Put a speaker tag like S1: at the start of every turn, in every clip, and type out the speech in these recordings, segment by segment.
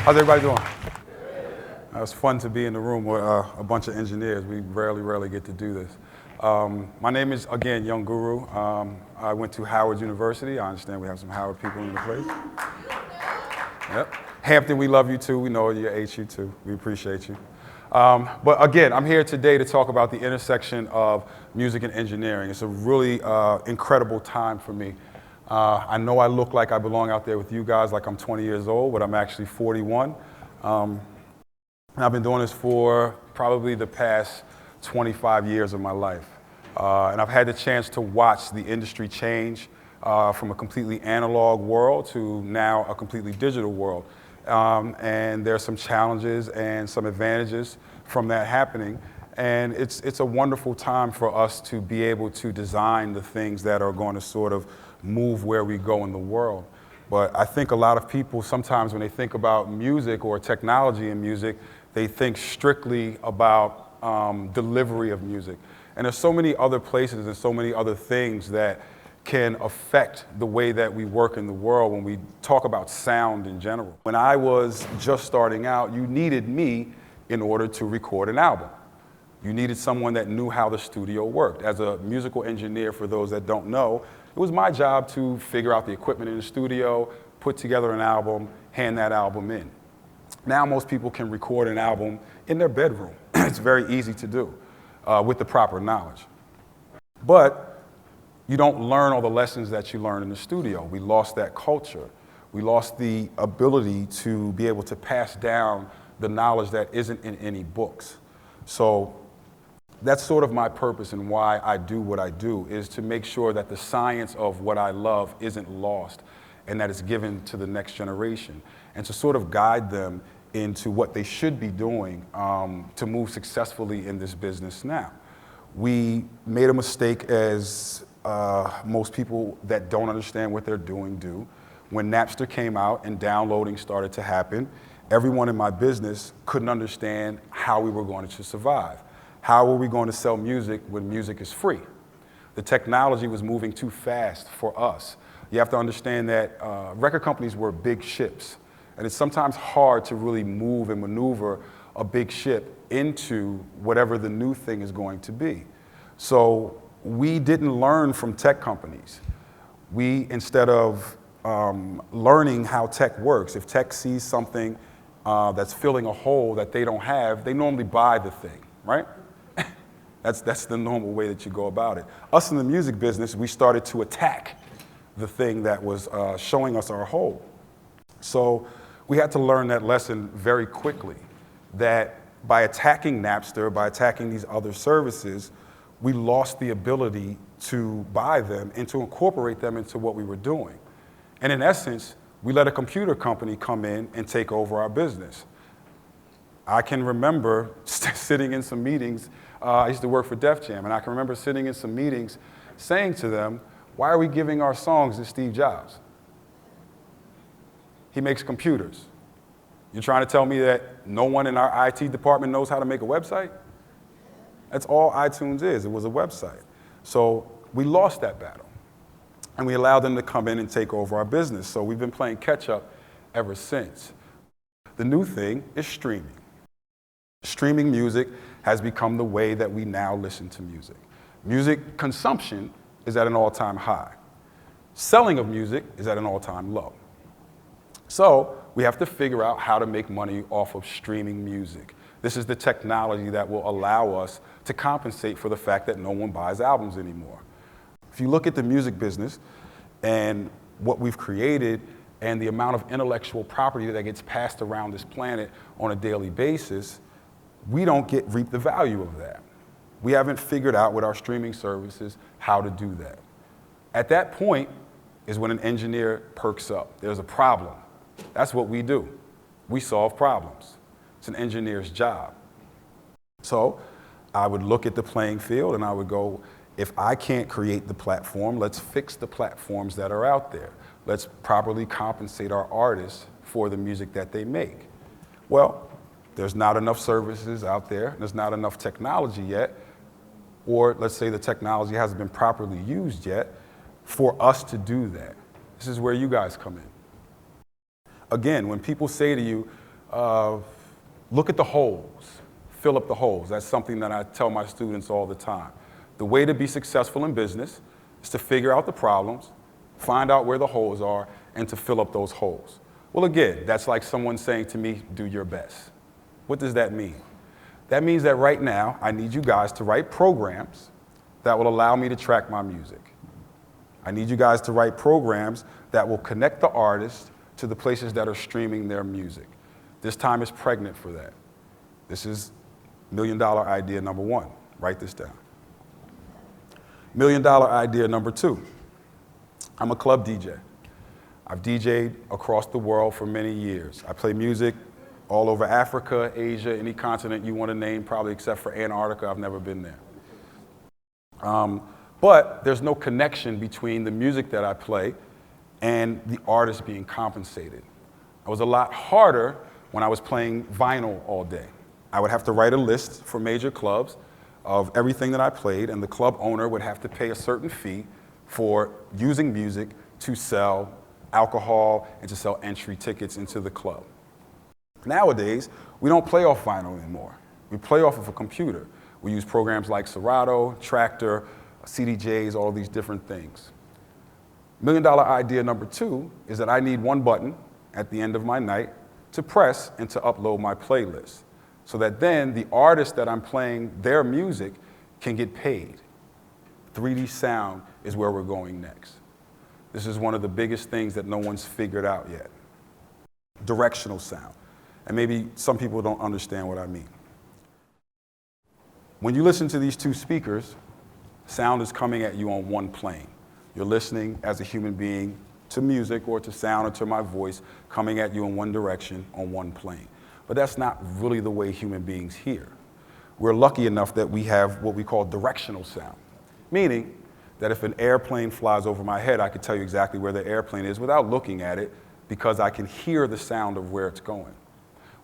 S1: How's everybody doing? It's fun to be in the room with a bunch of engineers. We rarely get to do this. My name is, again, Young Guru. I went to Howard University. I understand we have some Howard people in the place. Yep. Hampton, we love you too. We know you're HU too. We appreciate you. But again, I'm here today to talk about the intersection of music and engineering. It's a really incredible time for me. I know I look like I belong out there with you guys, like I'm 20 years old, but I'm actually 41. And I've been doing this for probably the past 25 years of my life. And I've had the chance to watch the industry change from a completely analog world to now a completely digital world. And there's some challenges and some advantages from that happening. And it's a wonderful time for us to be able to design the things that are going to sort of move where we go in the world. But I think a lot of people sometimes when they think about music or technology in music, they think strictly about delivery of music. And there's so many other places and so many other things that can affect the way that we work in the world when we talk about sound in general. When I was just starting out, you needed me in order to record an album. You needed someone that knew how the studio worked. As a musical engineer, for those that don't know, it was my job to figure out the equipment in the studio, put together an album, hand that album in. Now most people can record an album in their bedroom. It's very easy to do with the proper knowledge. But you don't learn all the lessons that you learn in the studio. We lost that culture. We lost the ability to be able to pass down the knowledge that isn't in any books. So that's sort of my purpose and why I do what I do, is to make sure that the science of what I love isn't lost and that it's given to the next generation, and to sort of guide them into what they should be doing to move successfully in this business now. We made a mistake, as most people that don't understand what they're doing do. When Napster came out and downloading started to happen, everyone in my business couldn't understand how we were going to survive. How were we going to sell music when music is free? The technology was moving too fast for us. You have to understand that record companies were big ships, and it's sometimes hard to really move and maneuver a big ship into whatever the new thing is going to be. So we didn't learn from tech companies. We, instead of learning how tech works, if tech sees something that's filling a hole that they don't have, they normally buy the thing, right? That's the normal way that you go about it. Us in the music business, we started to attack the thing that was showing us our hole. So we had to learn that lesson very quickly, that by attacking Napster, by attacking these other services, we lost the ability to buy them and to incorporate them into what we were doing. And in essence, we let a computer company come in and take over our business. I can remember sitting in some meetings. I used to work for Def Jam, and I can remember sitting in some meetings saying to them, why are we giving our songs to Steve Jobs? He makes computers. You're trying to tell me that no one in our IT department knows how to make a website? That's all iTunes is. It was a website. So we lost that battle, and we allowed them to come in and take over our business. So we've been playing catch up ever since. The new thing is streaming. Streaming music has become the way that we now listen to music. Music consumption is at an all-time high. Selling of music is at an all-time low. So we have to figure out how to make money off of streaming music. This is the technology that will allow us to compensate for the fact that no one buys albums anymore. If you look at the music business and what we've created and the amount of intellectual property that gets passed around this planet on a daily basis, we don't reap the value of that. We haven't figured out with our streaming services how to do that. At that point is when an engineer perks up. There's a problem. That's what we do. We solve problems. It's an engineer's job. So I would look at the playing field and I would go, if I can't create the platform, let's fix the platforms that are out there. Let's properly compensate our artists for the music that they make. Well, there's not enough services out there. There's not enough technology yet. Or let's say the technology hasn't been properly used yet for us to do that. This is where you guys come in. Again, when people say to you, Look at the holes, fill up the holes. That's something that I tell my students all the time. The way to be successful in business is to figure out the problems, find out where the holes are, and to fill up those holes. Well, again, that's like someone saying to me, do your best. What does that mean? That means that right now, I need you guys to write programs that will allow me to track my music. I need you guys to write programs that will connect the artist to the places that are streaming their music. This time is pregnant for that. This is $1 million idea number one. Write this down. $1 million idea number two. I'm a club DJ. I've DJed across the world for many years. I play music all over Africa, Asia, any continent you want to name, probably except for Antarctica. I've never been there. But there's no connection between the music that I play and the artist being compensated. It was a lot harder when I was playing vinyl all day. I would have to write a list for major clubs of everything that I played, and the club owner would have to pay a certain fee for using music to sell alcohol and to sell entry tickets into the club. Nowadays, we don't play off vinyl anymore. We play off of a computer. We use programs like Serato, Tractor, CDJs, all these different things. $1 million idea number two is that I need one button at the end of my night to press and to upload my playlist, so that then the artist that I'm playing their music can get paid. 3D sound is where we're going next. This is one of the biggest things that no one's figured out yet. Directional sound. And maybe some people don't understand what I mean. When you listen to these two speakers, sound is coming at you on one plane. You're listening as a human being to music or to sound or to my voice coming at you in one direction on one plane. But that's not really the way human beings hear. We're lucky enough that we have what we call directional sound, meaning that if an airplane flies over my head, I could tell you exactly where the airplane is without looking at it because I can hear the sound of where it's going.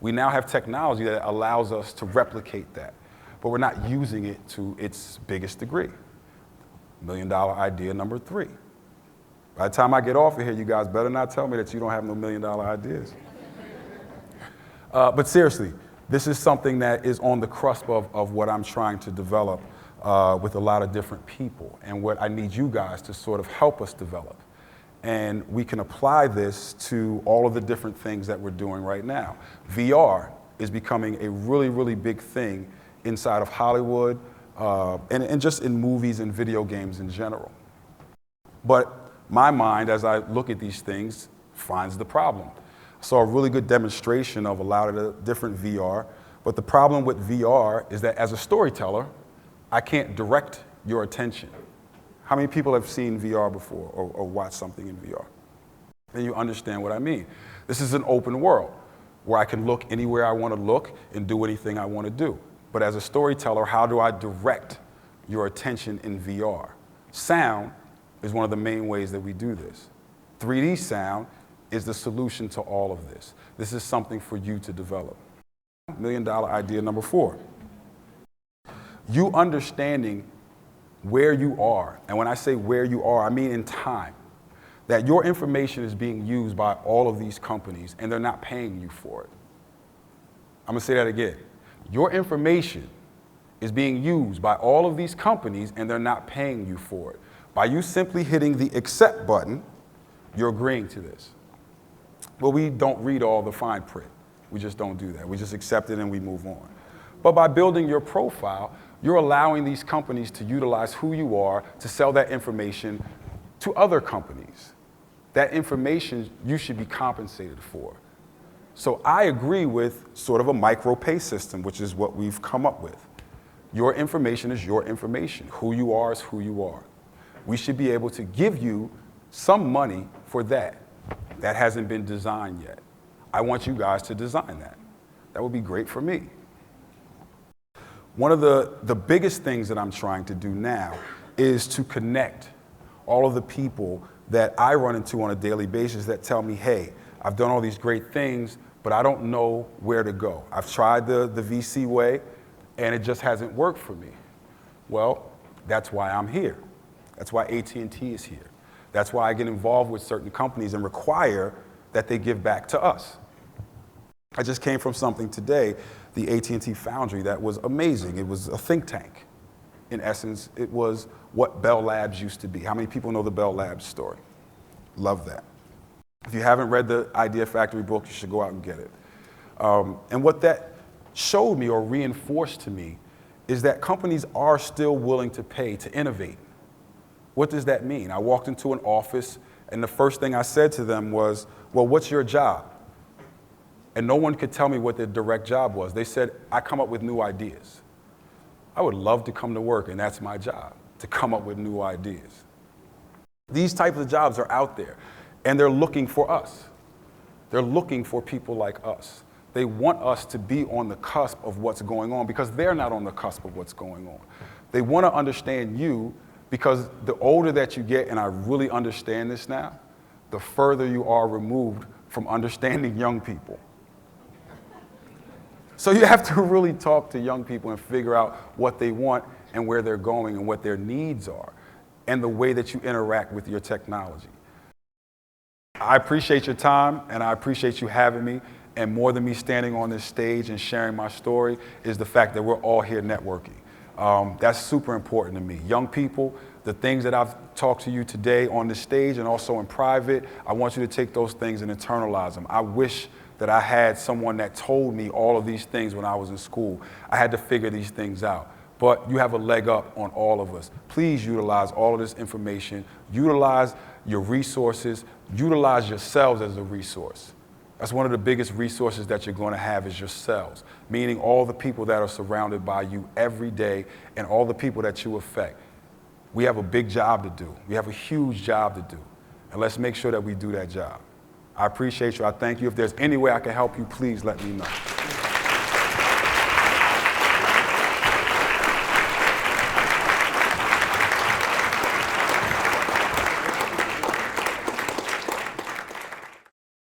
S1: We now have technology that allows us to replicate that, but we're not using it to its biggest degree. $1 million idea number three. By the time I get off of here, you guys better not tell me that you don't have no $1 million ideas. But seriously, this is something that is on the cusp of what I'm trying to develop with a lot of different people, and what I need you guys to sort of help us develop. And we can apply this to all of the different things that we're doing right now. VR is becoming a really, really big thing inside of Hollywood and just in movies and video games in general. But my mind, as I look at these things, finds the problem. I saw a really good demonstration of a lot of the different VR, but the problem with VR is that as a storyteller, I can't direct your attention. How many people have seen VR before or watched something in VR? Then you understand what I mean. This is an open world where I can look anywhere I want to look and do anything I want to do. But as a storyteller, how do I direct your attention in VR? Sound is one of the main ways that we do this. 3D sound is the solution to all of this. This is something for you to develop. $1 million idea number four. You understanding where you are, and when I say where you are, I mean in time, that your information is being used by all of these companies and they're not paying you for it. I'm gonna say that again. Your information is being used by all of these companies and they're not paying you for it. By you simply hitting the accept button, you're agreeing to this. Well, we don't read all the fine print. We just don't do that. We just accept it and we move on. But by building your profile, you're allowing these companies to utilize who you are to sell that information to other companies. That information you should be compensated for. So I agree with sort of a micro pay system, which is what we've come up with. Your information is your information. Who you are is who you are. We should be able to give you some money for that. That hasn't been designed yet. I want you guys to design that. That would be great for me. One of the biggest things that I'm trying to do now is to connect all of the people that I run into on a daily basis that tell me, hey, I've done all these great things, but I don't know where to go. I've tried the VC way, and it just hasn't worked for me. Well, that's why I'm here. That's why AT&T is here. That's why I get involved with certain companies and require that they give back to us. I just came from something today, the AT&T Foundry, that was amazing. It was a think tank. In essence, it was what Bell Labs used to be. How many people know the Bell Labs story? Love that. If you haven't read the Idea Factory book, you should go out and get it. And what that showed me or reinforced to me is that companies are still willing to pay to innovate. What does that mean? I walked into an office and the first thing I said to them was, well, what's your job? And no one could tell me what their direct job was. They said, I come up with new ideas. I would love to come to work and that's my job, to come up with new ideas. These types of jobs are out there and they're looking for us. They're looking for people like us. They want us to be on the cusp of what's going on because they're not on the cusp of what's going on. They want to understand you because the older that you get, and I really understand this now, the further you are removed from understanding young people. So you have to really talk to young people and figure out what they want and where they're going and what their needs are and the way that you interact with your technology. I appreciate your time and I appreciate you having me. And more than me standing on this stage and sharing my story is the fact that we're all here networking. That's super important to me. Young people, the things that I've talked to you today on this stage and also in private, I want you to take those things and internalize them. I wish that I had someone that told me all of these things when I was in school. I had to figure these things out. But you have a leg up on all of us. Please utilize all of this information. Utilize your resources. Utilize yourselves as a resource. That's one of the biggest resources that you're going to have is yourselves, meaning all the people that are surrounded by you every day and all the people that you affect. We have a big job to do. We have a huge job to do. And let's make sure that we do that job. I appreciate you. I thank you. If there's any way I can help you, please let me know.